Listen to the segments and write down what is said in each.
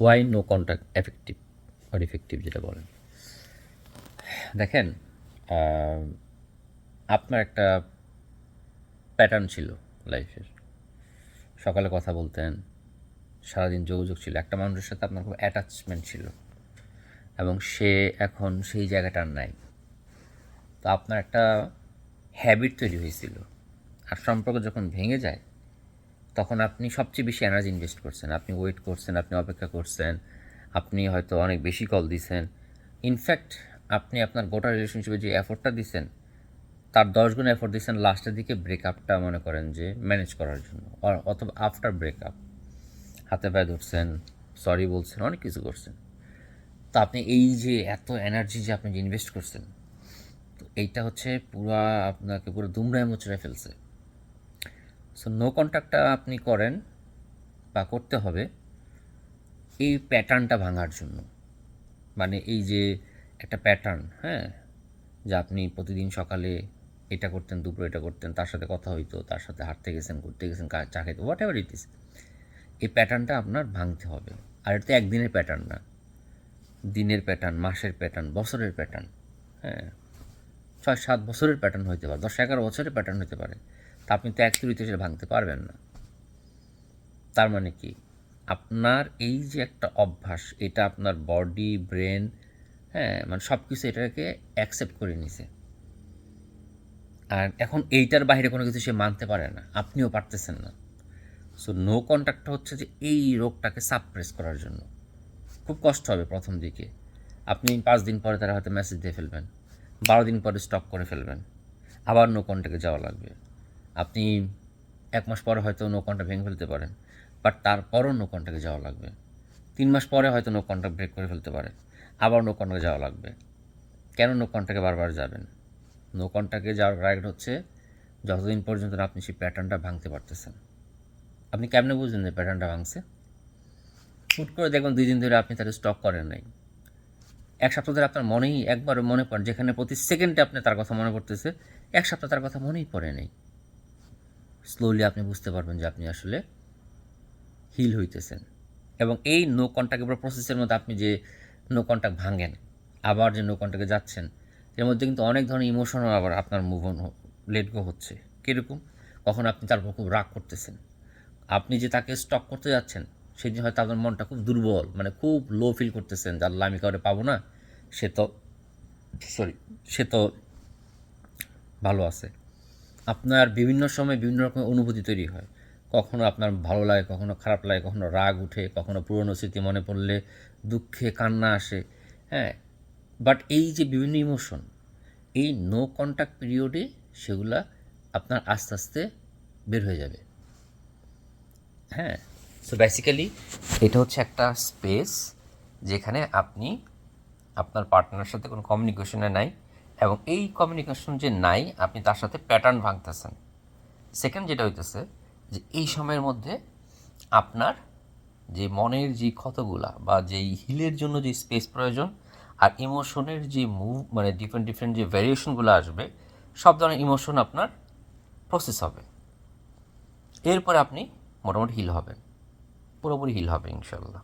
Y no contact effective আর effective যেটা বলেন। দেখেন, আপনার একটা প্যাটার্ন ছিল লাইফের। সকালে কথা বলতেন, সারাদিন যোগাযোগ ছিল, একটা মানুষের সাথে আপনার খুব অ্যাটাচমেন্ট ছিল এবং সে এখন সেই জায়গাটা আর নাই। তো আপনার একটা হ্যাবিট তৈরি হয়েছিল, আর সম্পর্ক যখন ভেঙে যায় তখন আপনি সবচেয়ে বেশি এনার্জি ইনভেস্ট করছেন, আপনি ওয়েট করছেন, আপনি অপেক্ষা করছেন, আপনি হয়তো অনেক বেশি কল দিছেন। ইনফ্যাক্ট আপনি আপনার গোটা রিলেশনশিপে যে এফোর্টটা দিছেন তার 10 গুণ এফোর্ট দিচ্ছেন লাস্টের দিকে ব্রেকআপটা মনে করেন যে ম্যানেজ করার জন্য, অথবা আফটার ব্রেকআপ হাতে পায়ে ধরছেন, সরি বলছেন, অনেক কিছু করছেন। তো আপনি এই যে এত এনার্জি যে আপনি যে ইনভেস্ট করছেন, তো এইটা হচ্ছে পুরা আপনাকে পুরো দুমড়ায় মুচড়ে ফেলছে। সো নো কন্ট্যাক্টটা আপনি করেন বা করতে হবে এই প্যাটার্নটা ভাঙার জন্য। মানে এই যে একটা প্যাটার্ন, হ্যাঁ, যে আপনি প্রতিদিন সকালে এটা করতেন, দুপুরে এটা করতেন, তার সাথে কথা হইতো, তার সাথে হাঁটতে গেছেন, ঘুরতে গেছেন, চা খাইতে, হোয়াট এভার ইট ইস, এই প্যাটার্নটা আপনার ভাঙতে হবে। আর এটা তো একদিনের প্যাটার্ন না, দিনের প্যাটার্ন, মাসের প্যাটার্ন, বছরের প্যাটার্ন, হ্যাঁ, 6-7 বছরের প্যাটার্ন হতে পারে, 10-11 বছরের প্যাটার্ন হতে পারে। তা আপনি তো এক তুড়িতে সেটা ভাঙতে পারবেন না। তার মানে কি, আপনার এই যে একটা অভ্যাস, এটা আপনার বডি, ব্রেন, হ্যাঁ, মানে সব কিছু এটাকে অ্যাকসেপ্ট করে নিছে। আর এখন এইটার বাইরে কোনো কিছু সে মানতে পারে না, আপনিও পারতেছেন না। সো নো কন্ট্যাক্ট হচ্ছে যে এই রোগটাকে সাপ্রেস করার জন্য। খুব কষ্ট হবে প্রথম দিকে, আপনি 5 দিন পরে তারা হয়তো মেসেজ দিয়ে ফেলবেন, 12 দিন পরে স্টপ করে ফেলবেন, আবার নো কন্ট্যাক্টে যাওয়া লাগবে। আপনি 1 মাস পরে হয়তো নো কন্ট্যাক্ট ভেঙে ফেলতে পারেন, বাট তারপরও নো কন্ট্যাক্টে যাওয়া লাগবে। 3 মাস পরে হয়তো নো কন্ট্যাক্ট ব্রেক করে ফেলতে পারে, আবার নো কন্ট্যাক্টে যাওয়া লাগবে। কেন নো কন্ট্যাক্টে বারবার যাবেন? নো কন্ট্যাক্টে যাওয়ার রাইট হচ্ছে যতদিন পর্যন্ত না আপনি সেই প্যাটার্নটা ভাঙতে পারতেছেন। আপনি কেমনে বুঝলেন যে প্যাটার্নটা ভাঙছে? হুট করে দেখবেন 2 দিন ধরে আপনি তাকে স্টক করেন নাই, 1 সপ্তাহ ধরে আপনার মনেই একবারও মনে পড়ে, যেখানে প্রতি সেকেন্ডে আপনি তার কথা মনে পড়তেছে, 1 সপ্তাহ তার কথা মনেই পড়ে নেই। স্লোলি আপনি বুঝতে পারবেন যে আপনি আসলে হিল হইতেছেন। এবং এই নো কন্ট্যাক্ট প্রসেসের মধ্যে আপনি যে নো কন্ট্যাক্ট ভাঙেন, আবার যে নো কন্ট্যাক্টে যাচ্ছেন, এর মধ্যে কিন্তু অনেক ধরনের ইমোশনও আবার আপনার মুভ অন, লেট গো হচ্ছে। কীরকম? কখন আপনি তার উপর খুব রাগ করতেছেন, আপনি যে তাকে স্টক করতে যাচ্ছেন সেদিন হয়তো আপনার মনটা খুব দুর্বল, মানে খুব লো ফিল করতেছেন, যে আল্লাহ আমি কাউরে পাবো না, সে তো সরি সে তো ভালো আছে। আপনার বিভিন্ন সময় বিভিন্ন রকমের অনুভূতি তৈরি হয়, কখনো আপনার ভালো লাগে, কখনো খারাপ লাগে, কখনো রাগ উঠে, কখনো পুরনো স্মৃতি মনে পড়লে দুঃখে কান্না আসে, হ্যাঁ। বাট এই যে বিভিন্ন ইমোশন, এই নো কন্ট্যাক্ট পিরিয়ডে সেগুলা আপনার আস্তে আস্তে বের হয়ে যাবে, হ্যাঁ। সো বেসিক্যালি এটা হচ্ছে একটা স্পেস যেখানে আপনি আপনার পার্টনারের সাথে কোনো কমিউনিকেশনে নাই, এবং এই কমিউনিকেশন যে নাই, আপনি তার সাথে প্যাটার্ন ভাঙতেছেন। সেকেন্ড যেটা হইতেছে যে এই সময়ের মধ্যে আপনার যে মনের যে ক্ষতগুলা বা যেই হিলের জন্য যে স্পেস প্রয়োজন, আর ইমোশনের যে মুভ, মানে ডিফারেন্ট ডিফারেন্ট যে ভ্যারিয়েশনগুলো আসবে, সব ধরনের ইমোশন আপনার প্রসেস হবে। এরপরে আপনি মোটামুটি হিল হবেন, পুরোপুরি হিল হবে ইনশাল্লাহ।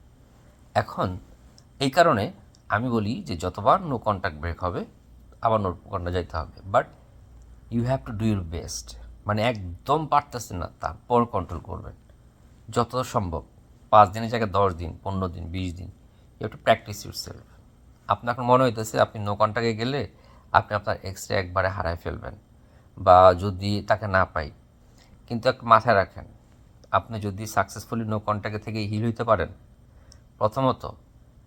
এখন এই কারণে আমি বলি যে যতবার নো কন্ট্যাক্ট ব্রেক হবে আবার নো কন্ট্যাক্ট যাইতে হবে, but you have to do your best. মানে একদম পারতেছেন না, তারপর কন্ট্রোল করবেন যত সম্ভব। 5 দিনের জায়গায় 10 দিন, 15 দিন, 20 দিন, you have to practice yourself. আপনার এখন মনে হইতেছে আপনি নো কন্ট্যাক্টে গেলে আপনি আপনার এক্সরে একবারে হারায় ফেলবেন, বা যদি তাকে না পাই, কিন্তু একটা মাথায় রাখেন, আপনি যদি সাকসেসফুলি নো কন্ট্যাক্টে থেকে হিল হইতে পারেন, প্রথমত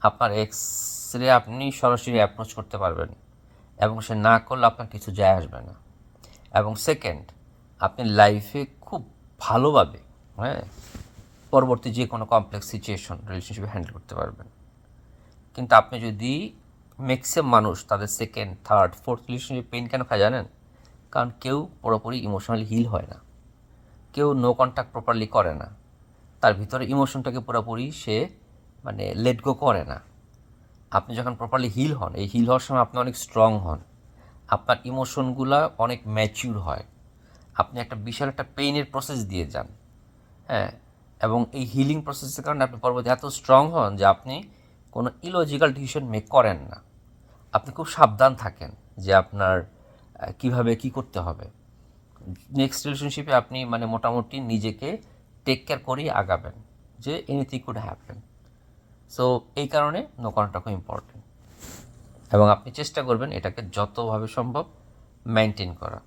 আপনার এক্সরে আপনি সরাসরি অ্যাপ্রোচ করতে পারবেন, এবং সে না করলে আপনার কিছু যায় আসবে না। এবং সেকেন্ড, আপনি লাইফে খুব ভালোভাবে, হ্যাঁ, পরবর্তী যে কোনো কমপ্লেক্স সিচুয়েশন রিলেশনশিপে হ্যান্ডেল করতে পারবেন। কিন্তু আপনি যদি, ম্যাক্সিমাম মানুষ তাদের second, third, fourth relationship pain কেন খায় জানেন? কারণ কেউ পুরোপুরি ইমোশনালি হিল হয় না, কেউ নো কন্ট্যাক্ট প্রপারলি করে না, তার ভিতরে ইমোশনটাকে পুরোপুরি সে মানে লেট গো করে না। আপনি যখন প্রপারলি হিল হন, এই হিল হওয়ার সময় আপনি অনেক স্ট্রং হন, আপনার ইমোশনগুলো অনেক ম্যাচিউর হয়, আপনি একটা বিশাল একটা পেইনের প্রসেস দিয়ে যান, হ্যাঁ। এবং এই হিলিং প্রসেসের কারণে আপনি পরবর্তী এত স্ট্রং হন যে আপনি কোনো ইলজিক্যাল ডিসিশন মেক করেন না। আপনি খুব সাবধান থাকেন যে আপনার কিভাবে কি করতে হবে। নেক্সট রিলেশনশিপে আপনি মানে মোটামুটি নিজেকে টেক কেয়ার করেই আগাবেন যে এনিথিং কুড হ্যাপেন। সো এই কারণে নো কন্ট্যাক্ট খুব ইম্পর্টেন্ট, এবং আপনি চেষ্টা করবেন এটাকে যতভাবে সম্ভব মেনটেন করা।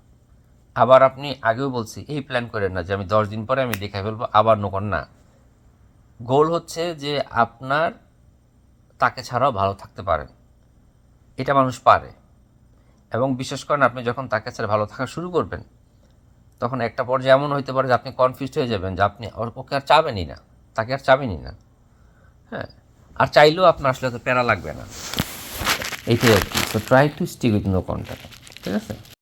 আবার আপনি আগেও বলছি এই প্ল্যান করেন না যে আমি 10 দিন পরে আমি দেখে ফেলবো আবার নকর না। গোল হচ্ছে যে আপনার তাকে ছাড়াও ভালো থাকতে পারেন, এটা মানুষ পারে। এবং বিশেষ করেন আপনি যখন তাকে ছাড়া ভালো থাকা শুরু করবেন তখন একটা পর্যায়ে এমন হতে পারে যে আপনি কনফিউজড হয়ে যাবেন যে আপনি ওকে আর চাবেনই না, তাকে আর চাবেনই না। হ্যাঁ, আর চাইলেও আপনার আসলে তো প্যারা লাগবে না, এইটাই আর কি। So try to stick with no contact, ঠিক আছে।